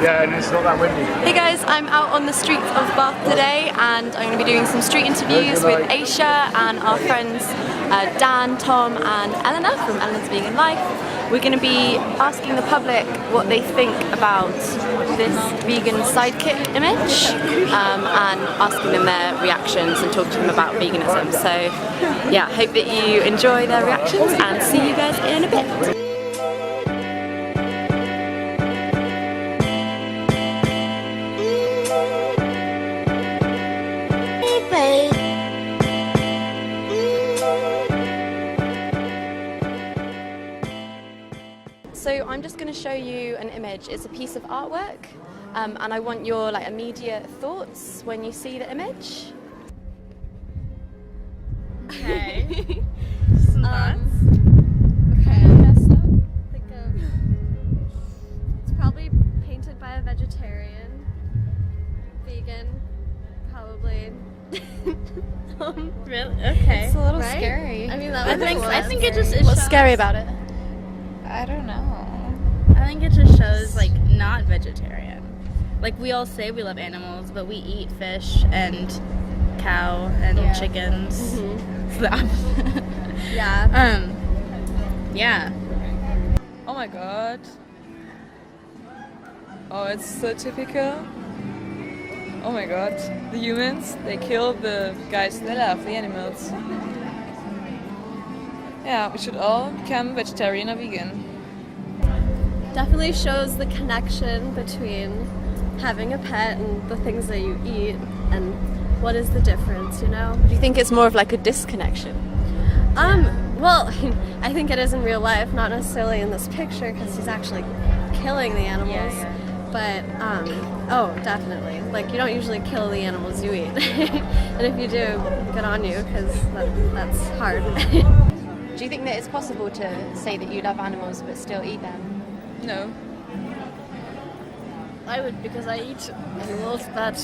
Yeah, and it's not that windy. Hey guys, I'm out on the streets of Bath today and I'm going to be doing some street interviews with Aisha and our friends Dan, Tom and Eleanor from Eleanor's Vegan Life. We're going to be asking the public what they think about this vegan sidekick image and asking them their reactions and talking to them about veganism. So yeah, hope that you enjoy their reactions and see you guys in a bit. So I'm just going to show you an image. It's a piece of artwork and I want your immediate thoughts when you see the image. Okay. Some thoughts? Okay, I guess so. Think of... It's probably painted by a vegetarian. Vegan, probably. Really? Okay. It's a little Right? scary. I mean, that I would think be it just What's shows, scary about it? I don't know. I think it just shows not vegetarian. Like we all say we love animals, but we eat fish and cow and chickens. Mm-hmm. It's the opposite. Yeah. Yeah. Oh my god. Oh, it's so typical. Oh my god. The humans, they kill the guys that love the animals. Yeah, we should all become vegetarian or vegan. Definitely shows the connection between having a pet and the things that you eat and what is the difference, you know? Do you think it's more of a disconnection? Well, I think it is in real life, not necessarily in this picture because he's actually killing the animals. But, oh, definitely. You don't usually kill the animals you eat. And if you do, good on you because that's hard. Do you think that it's possible to say that you love animals but still eat them? No. I would, because I eat animals, but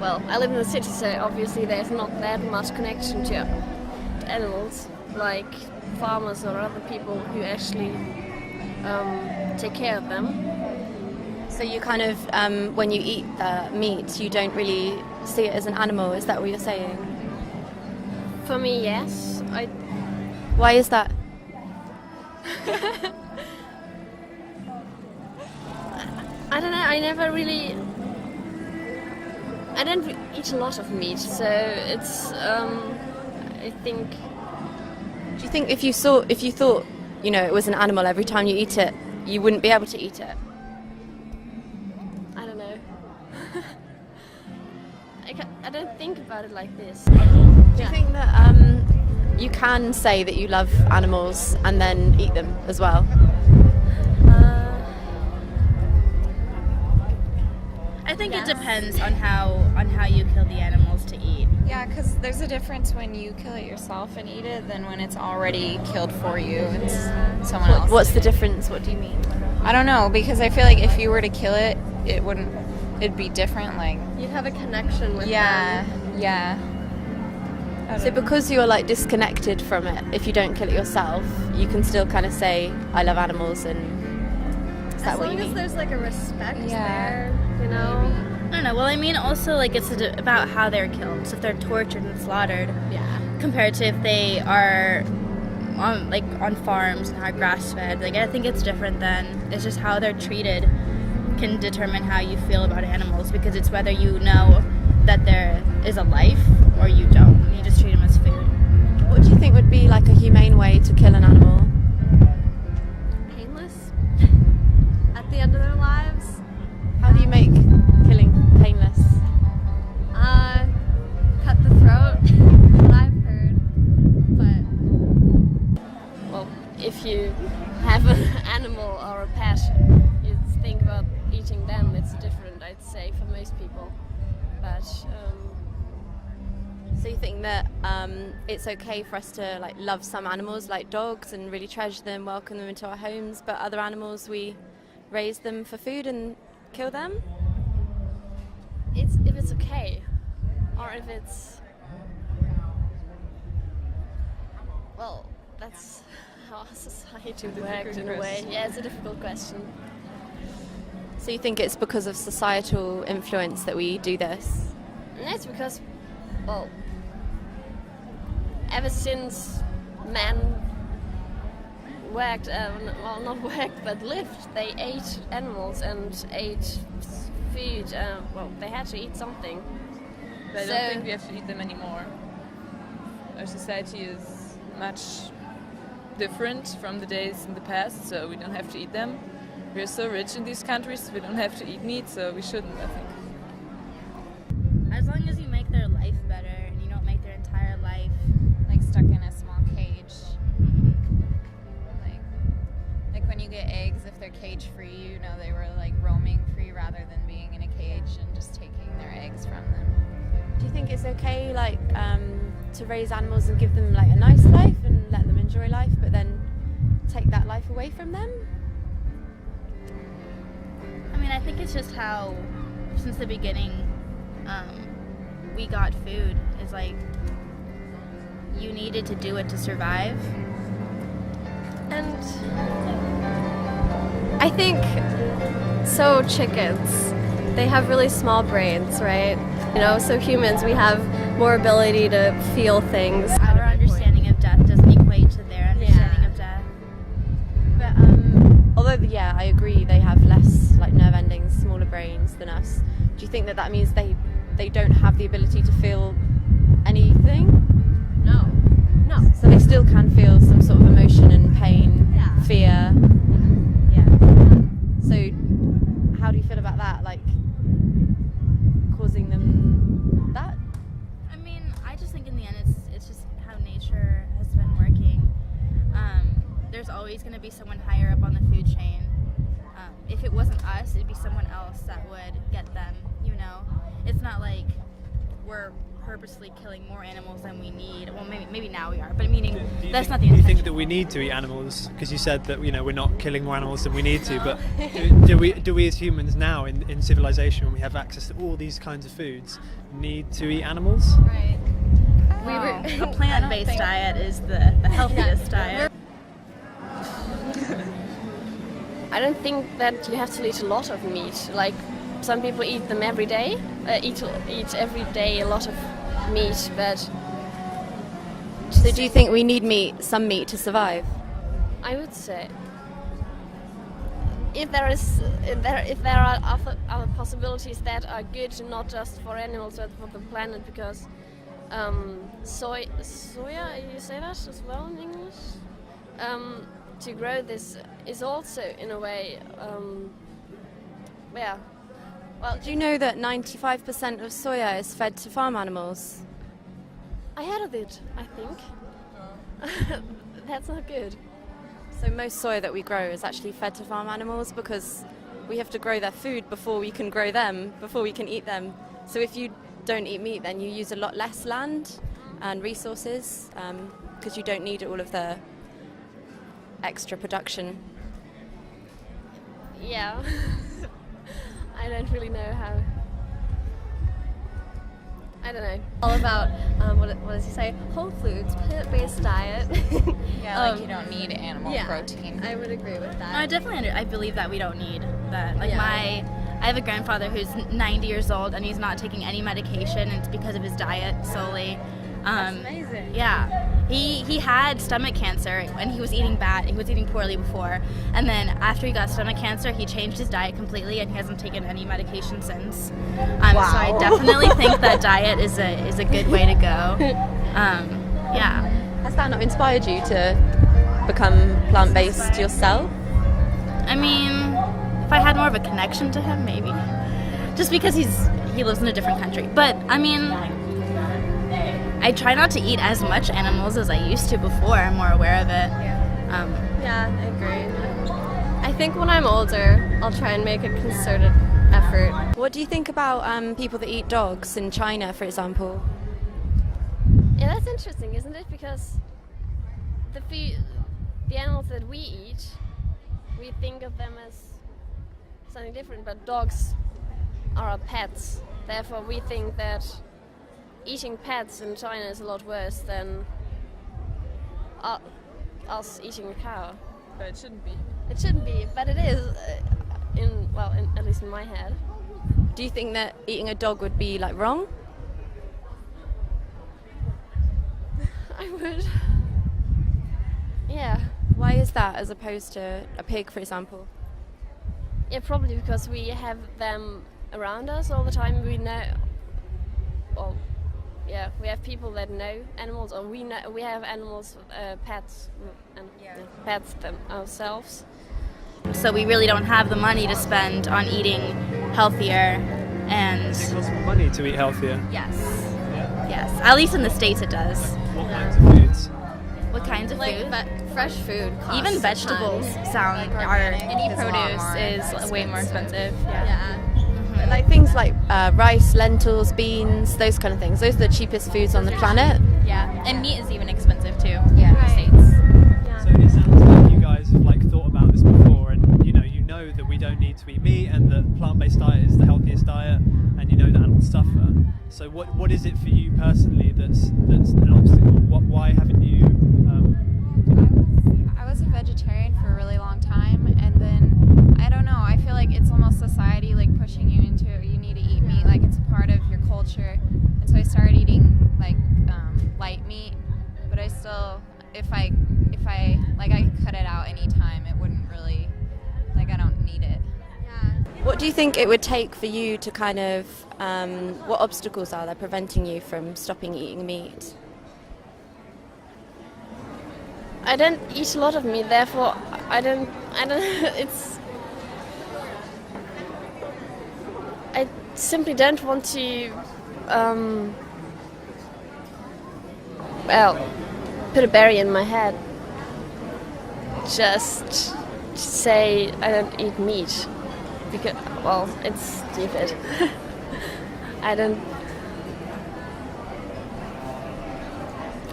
well, I live in the city, so obviously there's not that much connection to animals, like farmers or other people who actually take care of them. So you kind of, when you eat meat, you don't really see it as an animal, is that what you're saying? For me, yes. Why is that? I don't know, I don't eat a lot of meat, so it's, I think... Do you think if you thought, it was an animal every time you eat it, you wouldn't be able to eat it? I don't know. I don't think about it like this. Do you think that you can say that you love animals and then eat them as well? I think it depends on how you kill the animals to eat. Yeah, because there's a difference when you kill it yourself and eat it than when it's already killed for you. It's someone else. What's the difference? What do you mean? I don't know, because I feel like if you were to kill it, it'd be different. You'd have a connection with them. Yeah. So because you're disconnected from it, if you don't kill it yourself, you can still kind of say, I love animals, and is that what you mean? As long as there's a respect there, you know? I don't know. Well, I mean, also it's about how they're killed. So if they're tortured and slaughtered, compared to if they are on farms and are grass fed, I think it's different. Then it's just how they're treated can determine how you feel about animals, because it's whether you know that there is a life or you don't. You just treat them as food. What do you think would be a humane way to kill an animal? Painless? At the end of their lives? How do you make killing painless? Cut the throat, what I've heard. But, Well, if you have an animal or a pet, you think about eating them, it's different, I'd say, for most people. But, So you think that it's okay for us to love some animals like dogs and really treasure them, welcome them into our homes, but other animals we raise them for food and kill them? if it's okay, or if it's... Well, that's how our society works in a way. Yeah, it's a difficult question. So you think it's because of societal influence that we do this? And that's because, well, ever since man worked, well, not worked, but lived, they ate animals and ate food. Well, they had to eat something. But I So- don't think we have to eat them anymore. Our society is much different from the days in the past, so we don't have to eat them. We're so rich in these countries, we don't have to eat meat, so we shouldn't, I think. As long as you make their life better and you don't make their entire life. Like stuck in a small cage. Like when you get eggs, if they're cage free, you know they were like roaming free rather than being in a cage and just taking their eggs from them. Do you think it's okay, like, to raise animals and give them like a nice life and let them enjoy life, but then take that life away from them? I mean, I think it's just how, since the beginning, we got food. Is like, you needed to do it to survive. And I think, so chickens, they have really small brains, right? You know, so humans, we have more ability to feel things. Our understanding of death doesn't equate to their understanding of death. But although, yeah, I agree, they have less like nerve endings, smaller brains than us. Do you think that means they don't have the ability to feel anything? No. So they still can feel some sort of emotion and pain, Yeah. fear. Yeah. So how do you feel about that? Like causing them that? I mean, I just think in the end, it's just how nature has been working. There's always going to be someone higher up on the food chain. If it wasn't us, it'd be someone else that would get them. You know, it's not like we're purposely killing more animals than we need. Well, maybe now we are, but meaning that's not the Do you intention. think that we need to eat animals? Because you said that we're not killing more animals than we need to. But do we as humans now in civilization, when we have access to all these kinds of foods, need to eat animals? Right. A plant-based diet is the healthiest diet. I don't think that you have to eat a lot of meat. Like some people eat them every day, eat every day a lot of meat, but So do you think we need some meat to survive? I would say if there are other possibilities that are good, not just for animals but for the planet, because soya, you say that as well in English? To grow this is also in a way, yeah. Well, Do you know that 95% of soya is fed to farm animals? I heard of it, I think. That's not good. So most soya that we grow is actually fed to farm animals because we have to grow their food before we can grow them, before we can eat them. So if you don't eat meat, then you use a lot less land and resources because you don't need all of the extra production. Yeah. I don't really know how. I don't know. All about, what does he say? Whole foods, plant-based diet. Yeah, like you don't need animal protein. I would agree with that. No, I definitely I believe that we don't need that. Like Yeah. I have a grandfather who's 90 years old and he's not taking any medication, and it's because of his diet solely. That's amazing. Yeah. He had stomach cancer and he was eating bad. He was eating poorly before, and then after he got stomach cancer, he changed his diet completely and he hasn't taken any medication since. So I definitely think that diet is a good way to go. Yeah. Has that not inspired you to become plant-based yourself? I mean, if I had more of a connection to him, maybe. Just because he lives in a different country. But I mean, I try not to eat as much animals as I used to before. I'm more aware of it. Yeah, I agree. I think when I'm older, I'll try and make a concerted effort. What do you think about people that eat dogs in China, for example? Yeah, that's interesting, isn't it? Because the animals that we eat, we think of them as something different, but dogs are our pets. Therefore, we think that eating pets in China is a lot worse than us eating a cow. But it shouldn't be. It shouldn't be, but it is. at least in my head. Do you think that eating a dog would be like wrong? I would. Yeah. Why is that as opposed to a pig, for example? Yeah, probably because we have them around us all the time. We know, well, yeah, we have people that know animals, or we have animals, pets, and pets them ourselves. So we really don't have the money to spend on eating healthier, and Does it cost more money to eat healthier? yes, Yeah. yes. At least in the States it does. What kinds of foods? What kinds of Like food? fresh food costs Even a vegetables ton. sound Any are produce is way more expensive. Yeah. Like things like rice, lentils, beans, those kind of things. Those are the cheapest foods on the planet. Yeah, and meat is even expensive too. Yeah. In the States. So it sounds like you guys have like thought about this before, and you know that we don't need to eat meat, and that plant-based diet is the healthiest diet, and you know that animals suffer. So what is it for you personally that's an obstacle? Why haven't you? I was a vegetarian for a really long time, and then I don't know. I feel like it's almost society like pushing you into you need to eat meat, like it's part of your culture. And so I started eating like light meat, but I still, if I like I could cut it out anytime, it wouldn't really like I don't need it. What do you think it would take for you to kind of, what obstacles are there preventing you from stopping eating meat? I don't eat a lot of meat, therefore I don't, it's, I simply don't want to, put a barrier in my head. Just say I don't eat meat. Because, well, it's stupid. I don't,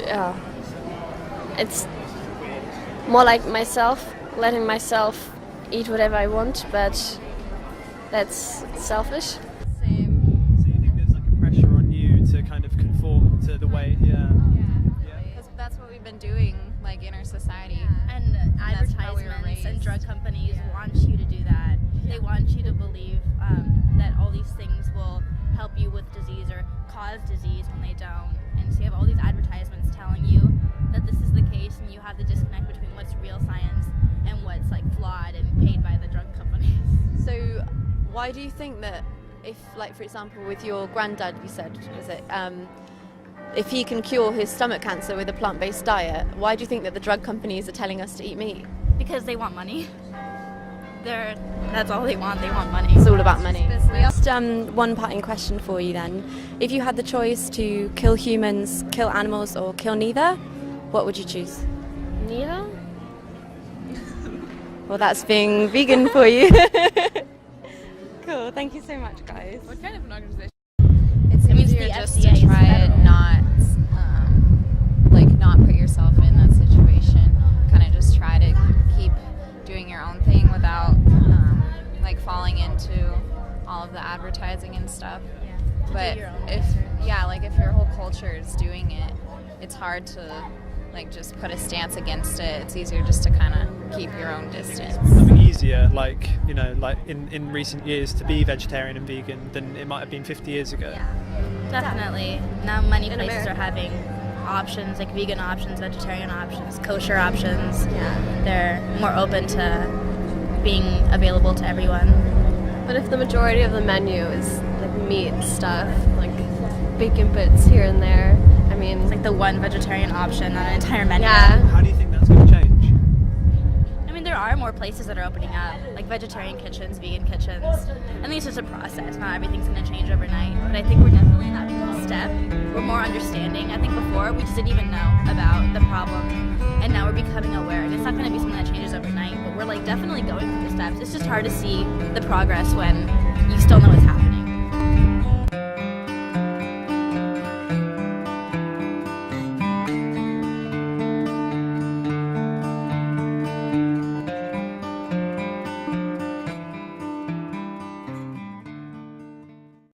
yeah. It's more like myself, letting myself eat whatever I want, but that's selfish. So you think there's like a pressure on you to kind of conform to the way? Yeah. Because that's what we've been doing like in our society. And that's how we were advertisements and raised. drug companies want you to do that. They want you to believe that all these things will help you with disease or cause disease when they don't. And so you have all these advertisements telling you that this is the case, and you have the disconnect between what's real science and what's like flawed and paid by the drug companies. So why do you think that if, like for example, with your granddad, you said, was it, if he can cure his stomach cancer with a plant-based diet, why do you think that the drug companies are telling us to eat meat? Because they want money. That's all they want. They want money. It's all about money. Just one parting question for you then. If you had the choice to kill humans, kill animals, or kill neither, what would you choose? Neither? Well, that's being vegan for you. Cool. Thank you so much, guys. What kind of an organization? It's It means easier the just FDA to is try federal. and not put yourself in that situation. Kind of just try to keep doing your own thing without like falling into all of the advertising and stuff. But your own if if your whole culture is doing it, it's hard to like just put a stance against it. It's easier just to kind of keep your own distance. Becoming easier, like in recent years, to be vegetarian and vegan than it might have been 50 years ago. Definitely. Now many In places America. are having options, like vegan options, vegetarian options, kosher options. They're more open to being available to everyone. But if the majority of the menu is like meat stuff, like bacon bits here and there, I mean, It's like the one vegetarian option on an entire menu. yeah. How do you think that's going to change? I mean, there are more places that are opening up, like vegetarian kitchens, vegan kitchens. I think it's just a process. Not everything's going to change overnight, but I think we're definitely in that step. We're more understanding. I think before we just didn't even know about the problem, and now we're becoming aware. And it's not going to be something that changes overnight, but we're like definitely going through the steps. It's just hard to see the progress when you still know what's